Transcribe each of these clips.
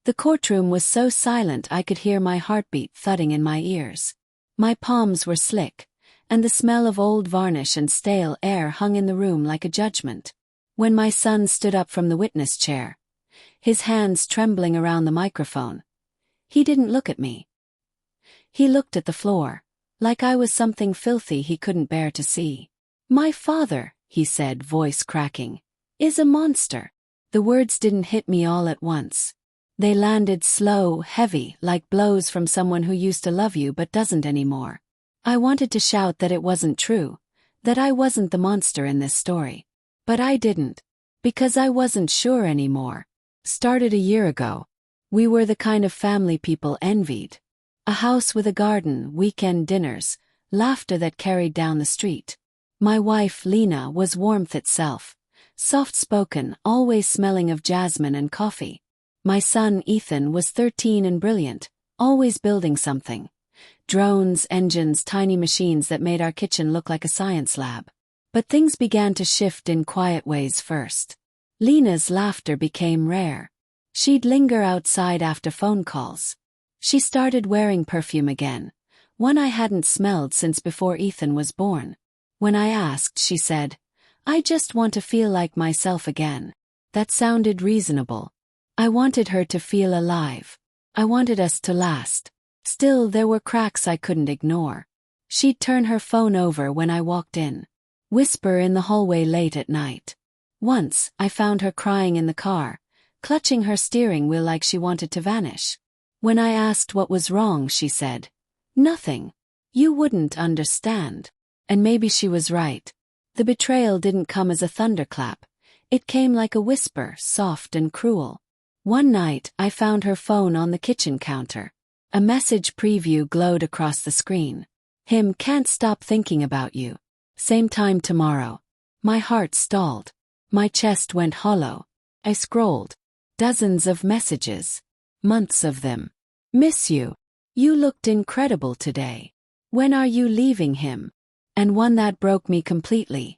The courtroom was so silent I could hear my heartbeat thudding in my ears. My palms were slick, and the smell of old varnish and stale air hung in the room like a judgment. When my son stood up from the witness chair, his hands trembling around the microphone, he didn't look at me. He looked at the floor, like I was something filthy he couldn't bear to see. "My father," he said, voice cracking, "is a monster." The words didn't hit me all at once. They landed slow, heavy, like blows from someone who used to love you but doesn't anymore. I wanted to shout that it wasn't true, that I wasn't the monster in this story. But I didn't. Because I wasn't sure anymore. Started a year ago. We were the kind of family people envied. A house with a garden, weekend dinners, laughter that carried down the street. My wife, Lena, was warmth itself. Soft-spoken, always smelling of jasmine and coffee. My son, Ethan, was 13 and brilliant, always building something. Drones, engines, tiny machines that made our kitchen look like a science lab. But things began to shift in quiet ways first. Lena's laughter became rare. She'd linger outside after phone calls. She started wearing perfume again, one I hadn't smelled since before Ethan was born. When I asked, she said, "I just want to feel like myself again." That sounded reasonable. I wanted her to feel alive. I wanted us to last. Still, there were cracks I couldn't ignore. She'd turn her phone over when I walked in. Whisper in the hallway late at night. Once, I found her crying in the car, clutching her steering wheel like she wanted to vanish. When I asked what was wrong, she said, "Nothing. You wouldn't understand." And maybe she was right. The betrayal didn't come as a thunderclap. It came like a whisper, soft and cruel. One night, I found her phone on the kitchen counter. A message preview glowed across the screen. "Him can't stop thinking about you. Same time tomorrow." My heart stalled. My chest went hollow. I scrolled. Dozens of messages. Months of them. "Miss you. You looked incredible today. When are you leaving him?" And one that broke me completely.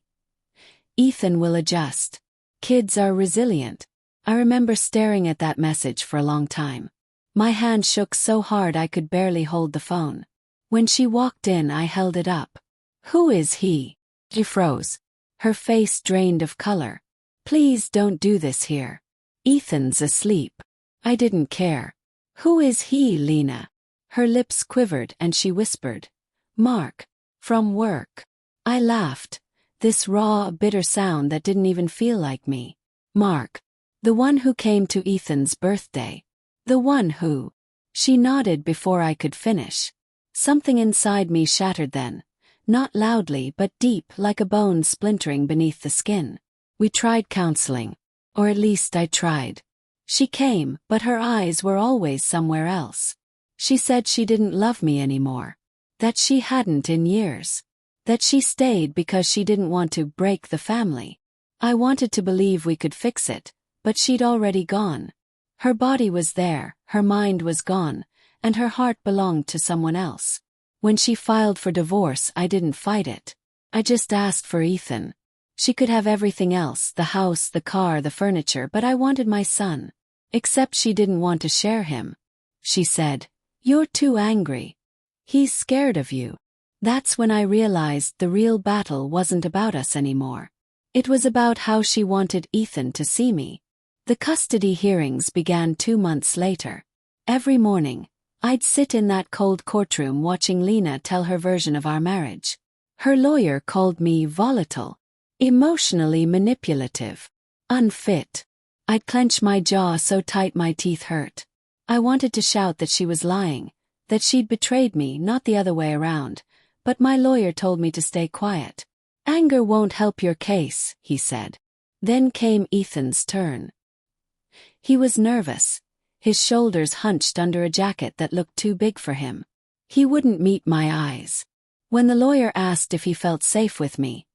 "Ethan will adjust. Kids are resilient." I remember staring at that message for a long time. My hand shook so hard I could barely hold the phone. When she walked in, I held it up. "Who is he?" She froze. Her face drained of color. "Please don't do this here. Ethan's asleep." I didn't care. "Who is he, Lena?" Her lips quivered and she whispered, "Mark. From work." I laughed. This raw, bitter sound that didn't even feel like me. "Mark. The one who came to Ethan's birthday. The one who..." She nodded before I could finish. Something inside me shattered then. Not loudly but deep, like a bone splintering beneath the skin. We tried counseling. Or at least I tried. She came, but her eyes were always somewhere else. She said she didn't love me anymore. That she hadn't in years. That she stayed because she didn't want to break the family. I wanted to believe we could fix it, but she'd already gone. Her body was there, her mind was gone, and her heart belonged to someone else. When she filed for divorce, I didn't fight it. I just asked for Ethan. She could have everything else, the house, the car, the furniture, but I wanted my son. Except she didn't want to share him. She said, "You're too angry. He's scared of you." That's when I realized the real battle wasn't about us anymore. It was about how she wanted Ethan to see me. The custody hearings began 2 months later. Every morning, I'd sit in that cold courtroom watching Lena tell her version of our marriage. Her lawyer called me volatile, emotionally manipulative, unfit. I'd clench my jaw so tight my teeth hurt. I wanted to shout that she was lying, that she'd betrayed me, not the other way around, but my lawyer told me to stay quiet. "Anger won't help your case," he said. Then came Ethan's turn. He was nervous, his shoulders hunched under a jacket that looked too big for him. He wouldn't meet my eyes. When the lawyer asked if he felt safe with me,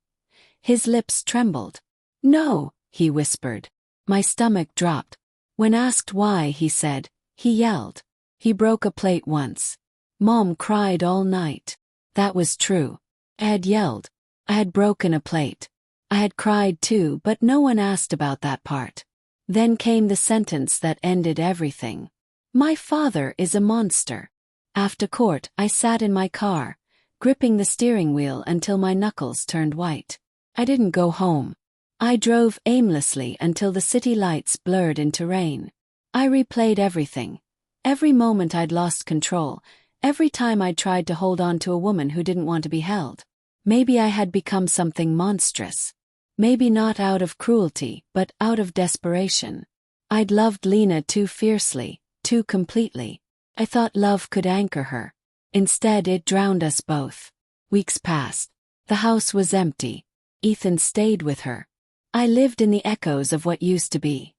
his lips trembled. "No," he whispered. My stomach dropped. When asked why, he said, he yelled. He broke a plate once. Mom cried all night. That was true. I had yelled. I had broken a plate. I had cried too, but no one asked about that part. Then came the sentence that ended everything. My father is a monster. After court, I sat in my car, gripping the steering wheel until my knuckles turned white. I didn't go home. I drove aimlessly until the city lights blurred into rain. I replayed everything. Every moment I'd lost control, every time I'd tried to hold on to a woman who didn't want to be held. Maybe I had become something monstrous. Maybe not out of cruelty, but out of desperation. I'd loved Lena too fiercely, too completely. I thought love could anchor her. Instead, it drowned us both. Weeks passed. The house was empty. Ethan stayed with her. I lived in the echoes of what used to be.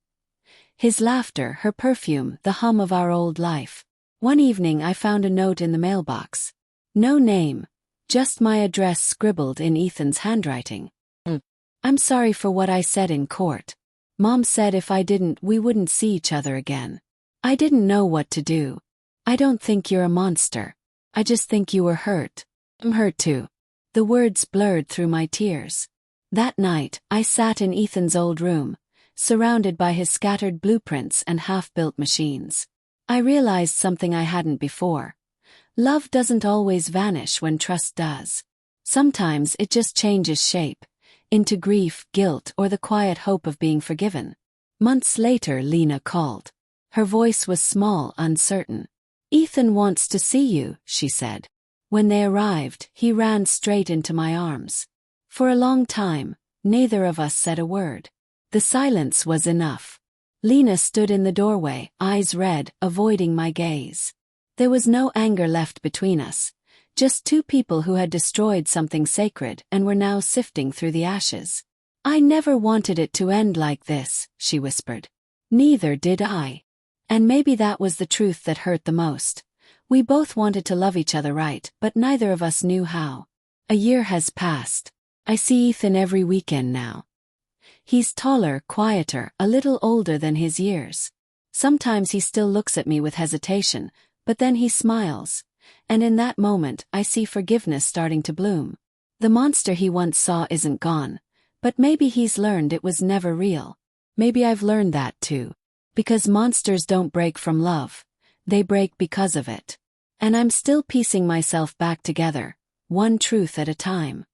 His laughter, her perfume, the hum of our old life. One evening I found a note in the mailbox. No name, just my address scribbled in Ethan's handwriting. I'm sorry for what I said in court. Mom said if I didn't, we wouldn't see each other again. I didn't know what to do. I don't think you're a monster. I just think you were hurt. I'm hurt too. The words blurred through my tears. That night, I sat in Ethan's old room, surrounded by his scattered blueprints and half-built machines. I realized something I hadn't before. Love doesn't always vanish when trust does. Sometimes it just changes shape, into grief, guilt, or the quiet hope of being forgiven. Months later, Lena called. Her voice was small, uncertain. Ethan wants to see you, she said. When they arrived, he ran straight into my arms. For a long time, neither of us said a word. The silence was enough. Lena stood in the doorway, eyes red, avoiding my gaze. There was no anger left between us, just two people who had destroyed something sacred and were now sifting through the ashes. I never wanted it to end like this, she whispered. Neither did I. And maybe that was the truth that hurt the most. We both wanted to love each other right, but neither of us knew how. A year has passed. I see Ethan every weekend now. He's taller, quieter, a little older than his years. Sometimes he still looks at me with hesitation, but then he smiles. And in that moment, I see forgiveness starting to bloom. The monster he once saw isn't gone, but maybe he's learned it was never real. Maybe I've learned that too. Because monsters don't break from love. They break because of it. And I'm still piecing myself back together, one truth at a time.